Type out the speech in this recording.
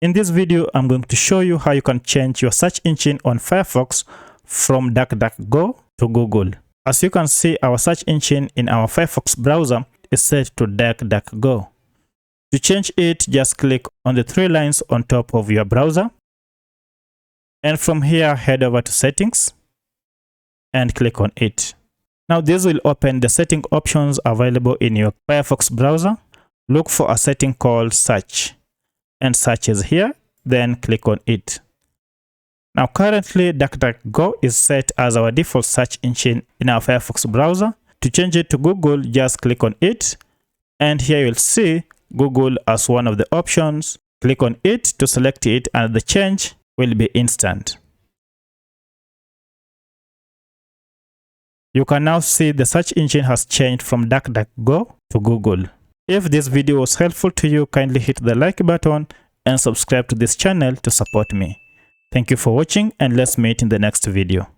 In this video, I'm going to show you how you can change your search engine on Firefox from DuckDuckGo to Google. As you can see, our search engine in our Firefox browser is set to DuckDuckGo. To change it, just click on the three lines on top of your browser. And from here, head over to Settings and click on it. Now this will open the setting options available in your Firefox browser. Look for a setting called Search. And search is here, then click on it. Now currently DuckDuckGo is set as our default search engine in our Firefox browser. To change it to Google, just click on it, and here you'll see Google as one of the options. Click on it to select it, and the change will be instant. You can now see the search engine has changed from DuckDuckGo to Google. If this video was helpful to you, kindly hit the like button and subscribe to this channel to support me. Thank you for watching, and let's meet in the next video.